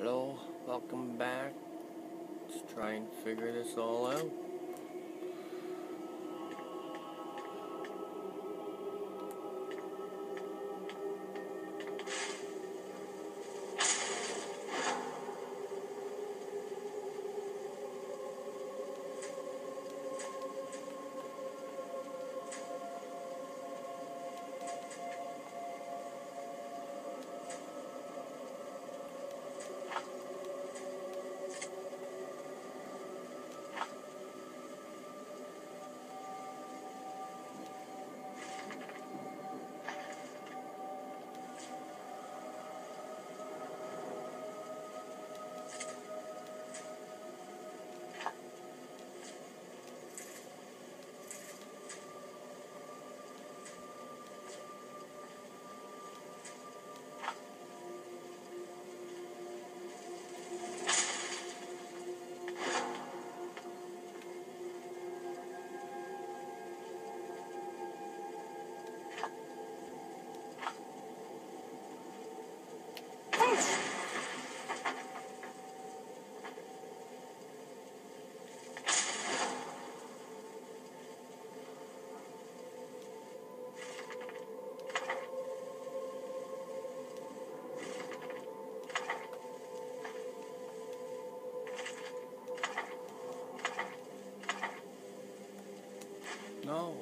Hello, welcome back. Let's try and figure this all out. No.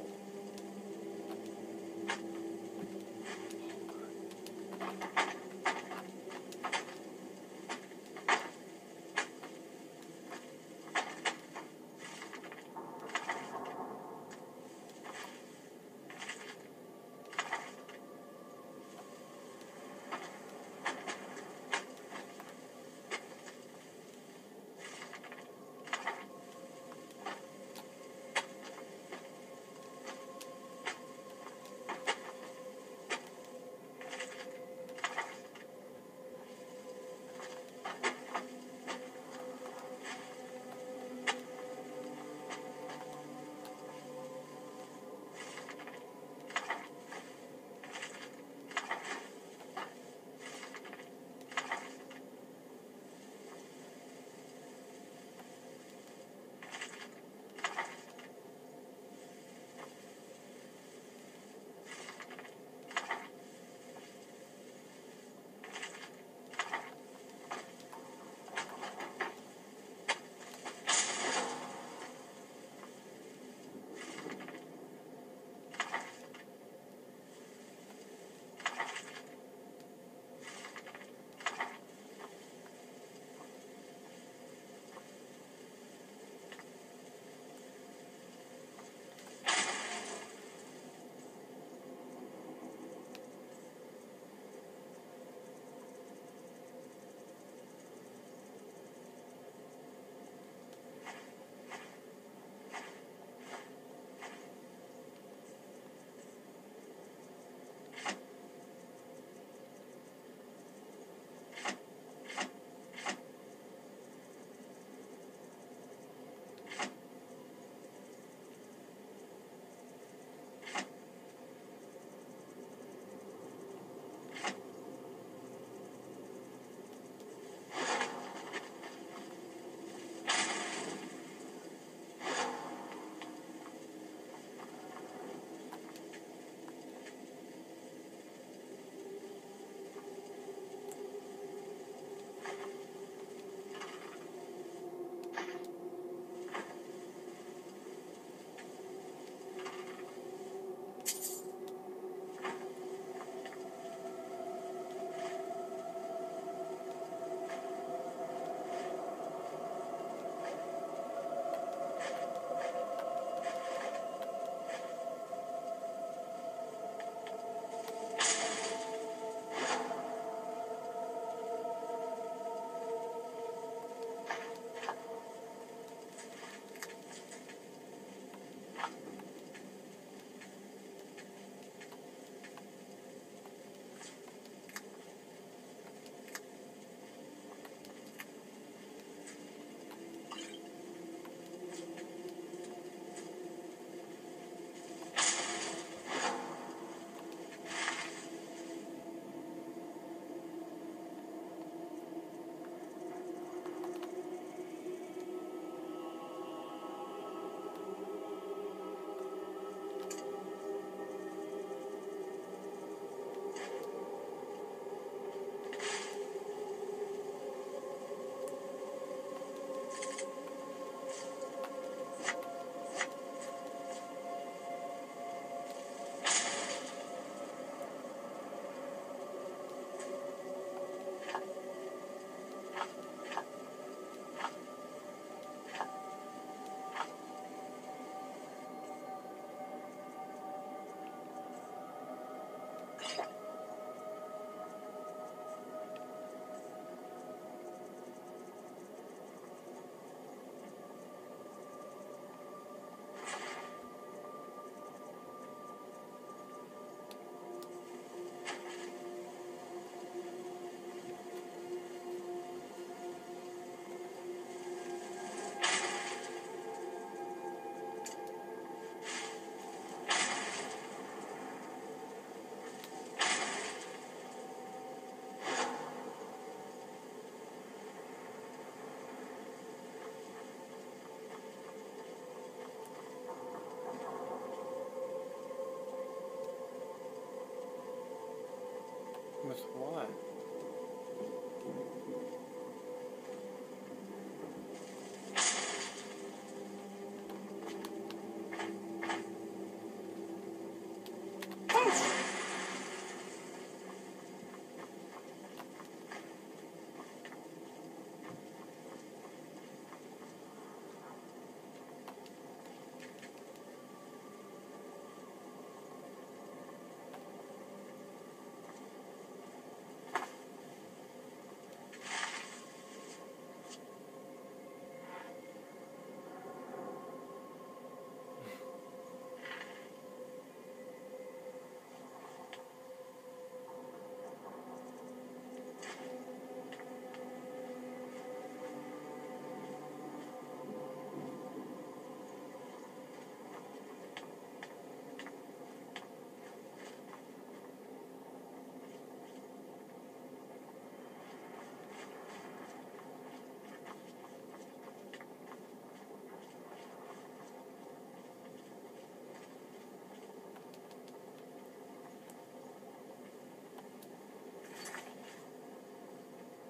What?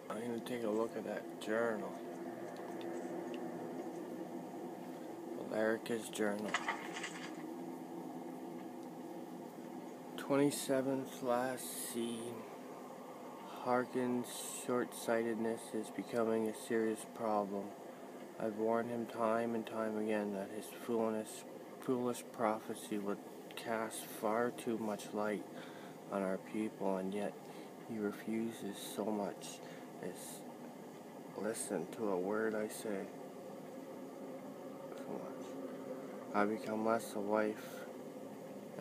I'm gonna take a look at that journal. Valerica's journal. 27th last scene. Harkin's short-sightedness is becoming a serious problem. I've warned him time and time again that his foolish prophecy would cast far too much light on our people, and yet he refuses so much as listen to a word I say. So much. I become less a wife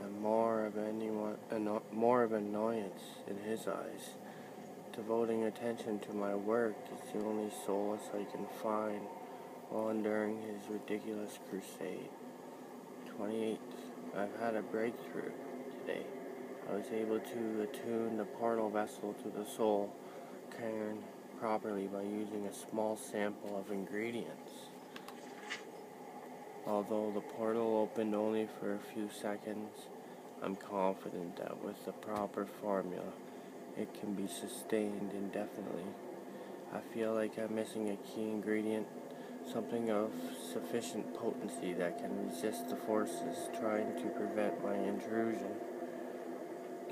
and more of annoyance in his eyes. Devoting attention to my work is the only solace I can find while enduring his ridiculous crusade. 28th. I've had a breakthrough today. I was able to attune the portal vessel to the soul cairn properly by using a small sample of ingredients. Although the portal opened only for a few seconds, I'm confident that with the proper formula, it can be sustained indefinitely. I feel like I'm missing a key ingredient, something of sufficient potency that can resist the forces trying to prevent my intrusion.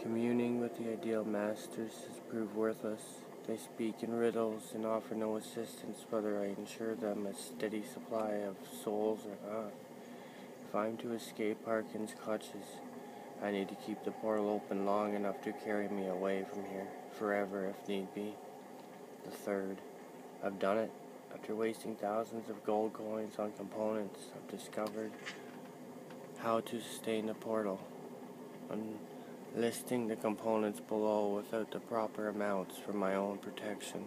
Communing with the ideal masters has proved worthless. They speak in riddles and offer no assistance whether I ensure them a steady supply of souls or not. If I'm to escape Harkin's clutches, I need to keep the portal open long enough to carry me away from here, forever if need be. The 3rd. I've done it. After wasting thousands of gold coins on components, I've discovered how to sustain the portal. I'm listing the components below without the proper amounts for my own protection.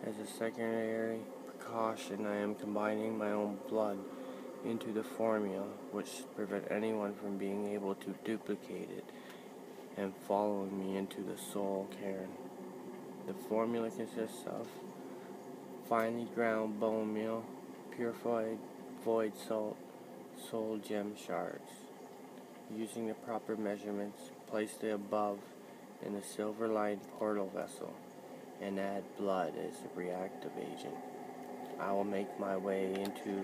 As a secondary precaution, I am combining my own blood into the formula, which should prevent anyone from being able to duplicate it and following me into the soul cairn. The formula consists of finely ground bone meal, purified void salt, soul gem shards. Using the proper measurements, place the above in the silver-lined portal vessel and add blood as a reactive agent. I will make my way into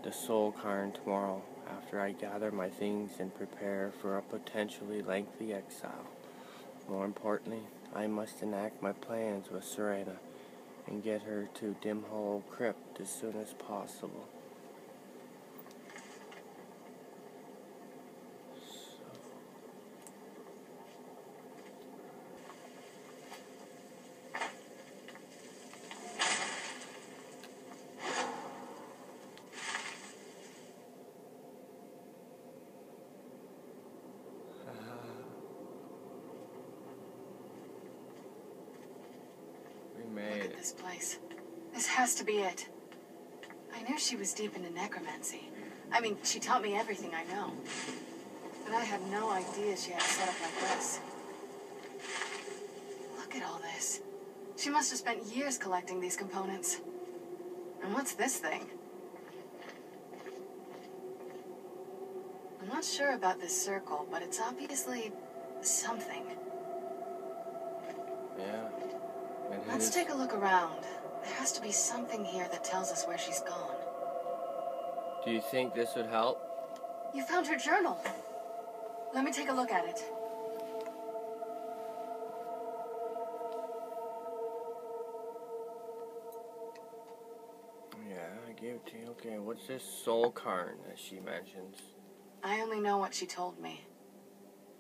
the soul cairn tomorrow after I gather my things and prepare for a potentially lengthy exile. More importantly, I must enact my plans with Serena and get her to Dim Hollow Crypt as soon as possible. Look at this place. This has to be it. I knew she was deep into necromancy. I mean, she taught me everything I know. But I had no idea she had a setup like this. Look at all this. She must have spent years collecting these components. And what's this thing? I'm not sure about this circle, but it's obviously something. Let's take a look around. There has to be something here that tells us where she's gone. Do you think this would help? You found her journal. Let me take a look at it. Yeah, I gave it to you. Okay, what's this soul cairn that she mentions? I only know what she told me.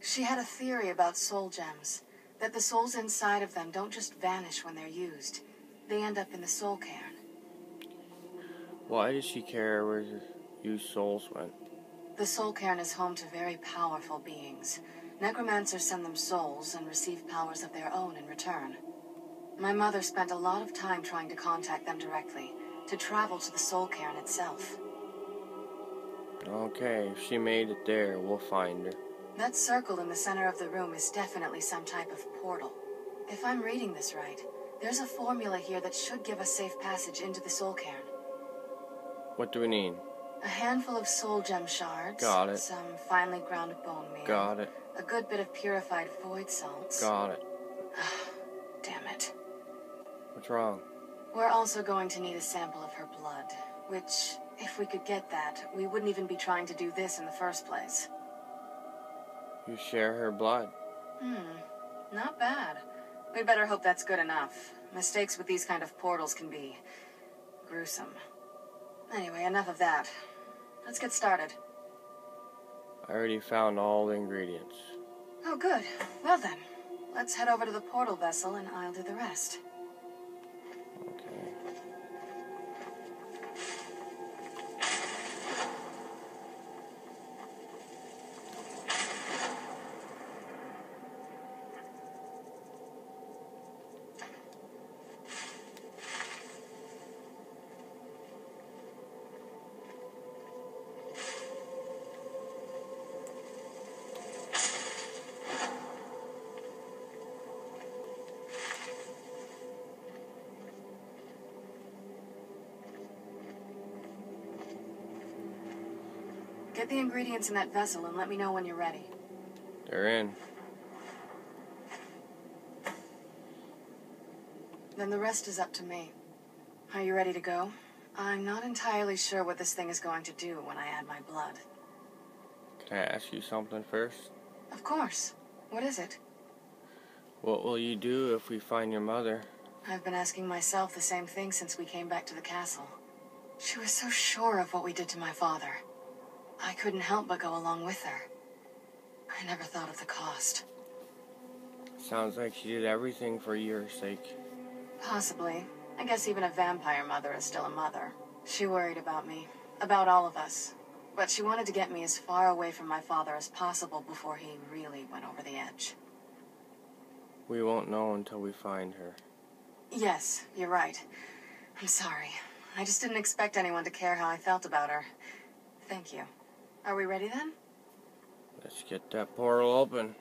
She had a theory about soul gems, that the souls inside of them don't just vanish when they're used. They end up in the soul cairn. Why does she care where used souls went? The soul cairn is home to very powerful beings. Necromancers send them souls and receive powers of their own in return. My mother spent a lot of time trying to contact them directly, to travel to the soul cairn itself. Okay, if she made it there, we'll find her. That circle in the center of the room is definitely some type of portal. If I'm reading this right, there's a formula here that should give us safe passage into the soul cairn. What do we need? A handful of soul gem shards. Got it. Some finely ground bone meal. Got it. A good bit of purified void salts. Got it. Damn it. What's wrong? We're also going to need a sample of her blood, which, if we could get that, we wouldn't even be trying to do this in the first place. You share her blood. Not bad. We'd better hope that's good enough. Mistakes with these kind of portals can be gruesome. Anyway, enough of that. Let's get started. I already found all the ingredients. Oh, good. Well then, let's head over to the portal vessel and I'll do the rest. Okay. Get the ingredients in that vessel and let me know when you're ready. They're in. Then the rest is up to me. Are you ready to go? I'm not entirely sure what this thing is going to do when I add my blood. Can I ask you something first? Of course. What is it? What will you do if we find your mother? I've been asking myself the same thing since we came back to the castle. She was so sure of what we did to my father. I couldn't help but go along with her. I never thought of the cost. Sounds like she did everything for your sake. Possibly. I guess even a vampire mother is still a mother. She worried about me, about all of us. But she wanted to get me as far away from my father as possible before he really went over the edge. We won't know until we find her. Yes, you're right. I'm sorry. I just didn't expect anyone to care how I felt about her. Thank you. Are we ready then? Let's get that portal open.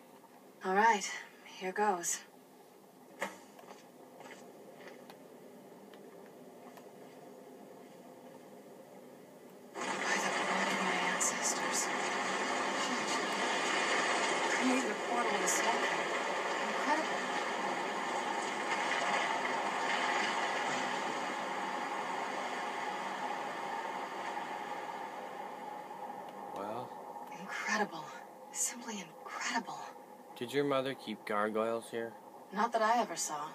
All right, here goes. By the blood of my ancestors. She created a portal in the soul cairn. Incredible. Well, Incredible. Simply incredible. did your mother keep gargoyles here? Not that I ever saw.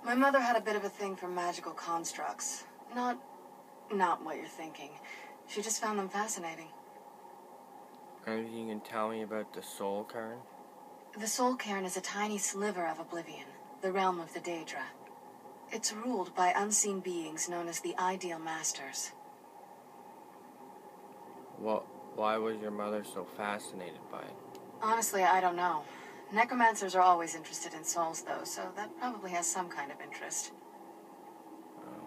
My mother had a bit of a thing for magical constructs. Not what you're thinking. She just found them fascinating. Anything you can tell me about the soul cairn? The soul cairn is a tiny sliver of oblivion, the realm of the Daedra. It's ruled by unseen beings known as the Ideal Masters. Why was your mother so fascinated by it? Honestly, I don't know. Necromancers are always interested in souls, though, so that probably has some kind of interest.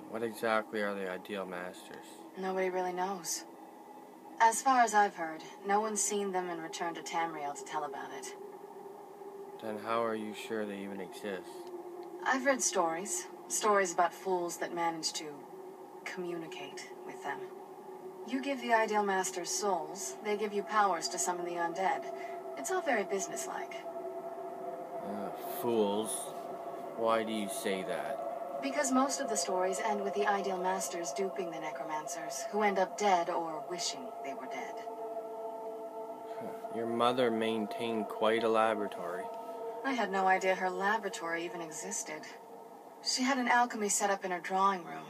What exactly are the Ideal Masters? Nobody really knows. As far as I've heard, no one's seen them and returned to Tamriel to tell about it. Then how are you sure they even exist? I've read stories. Stories about fools that manage to communicate with them. You give the Ideal Masters souls, they give you powers to summon the undead. It's all very businesslike. Fools. Why do you say that? Because most of the stories end with the Ideal Masters duping the necromancers, who end up dead or wishing they were dead. Your mother maintained quite a laboratory. I had no idea her laboratory even existed. She had an alchemy set up in her drawing room,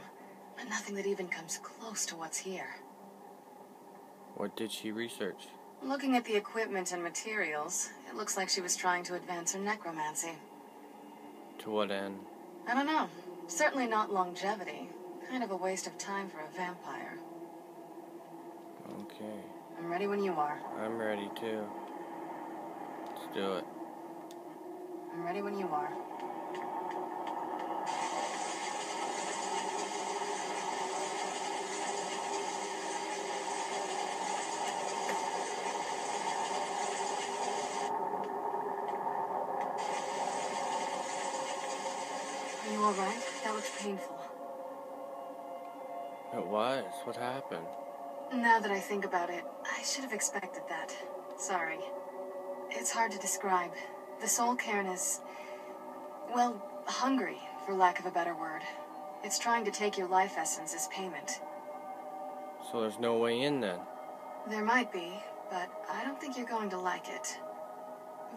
but nothing that even comes close to what's here. What did she research? Looking at the equipment and materials, it looks like she was trying to advance her necromancy. To what end? I don't know. Certainly not longevity. Kind of a waste of time for a vampire. Okay. I'm ready when you are. I'm ready too. Let's do it. I'm ready when you are. Are you alright? That looks painful. It was. What happened? Now that I think about it, I should have expected that. Sorry. It's hard to describe. The soul cairn is, well, hungry, for lack of a better word. It's trying to take your life essence as payment. So there's no way in then? There might be, but I don't think you're going to like it.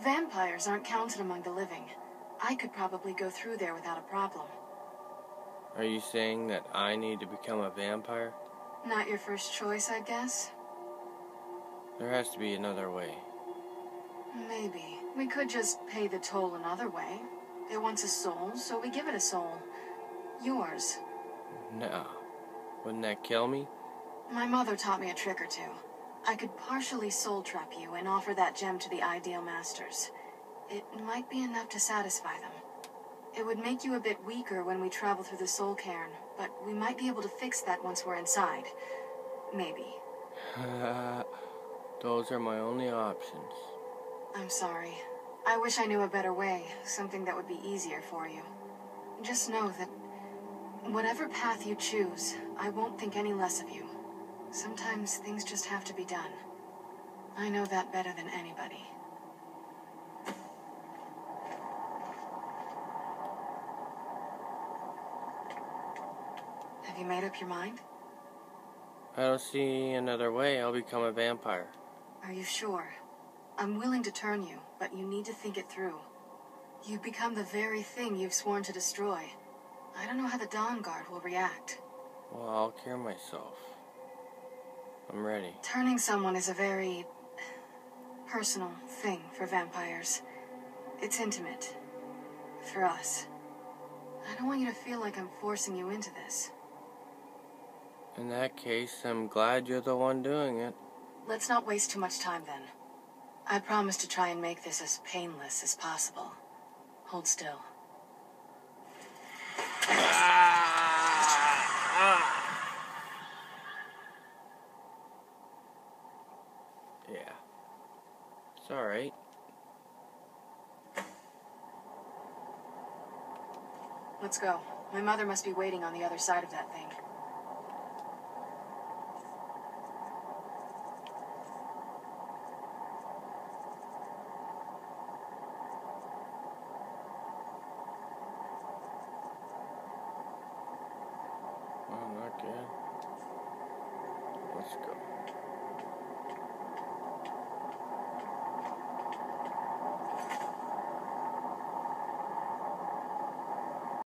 Vampires aren't counted among the living. I could probably go through there without a problem. Are you saying that I need to become a vampire? Not your first choice, I guess? There has to be another way. Maybe. We could just pay the toll another way. It wants a soul, so we give it a soul. Yours. No. Wouldn't that kill me? My mother taught me a trick or two. I could partially soul trap you and offer that gem to the Ideal Masters. It might be enough to satisfy them. It would make you a bit weaker when we travel through the soul cairn, but we might be able to fix that once we're inside. Maybe. Those are my only options. I'm sorry. I wish I knew a better way, something that would be easier for you. Just know that whatever path you choose, I won't think any less of you. Sometimes things just have to be done. I know that better than anybody. Have you made up your mind? I don't see another way. I'll become a vampire. Are you sure? I'm willing to turn you, but you need to think it through. You become the very thing you've sworn to destroy. I don't know how the Dawn Guard will react. Well, I'll cure myself. I'm ready. Turning someone is a very personal thing for vampires. It's intimate. For us. I don't want you to feel like I'm forcing you into this. In that case, I'm glad you're the one doing it. Let's not waste too much time then. I promise to try and make this as painless as possible. Hold still. Yeah. It's alright. Let's go. My mother must be waiting on the other side of that thing. Oh, not good. Let's go.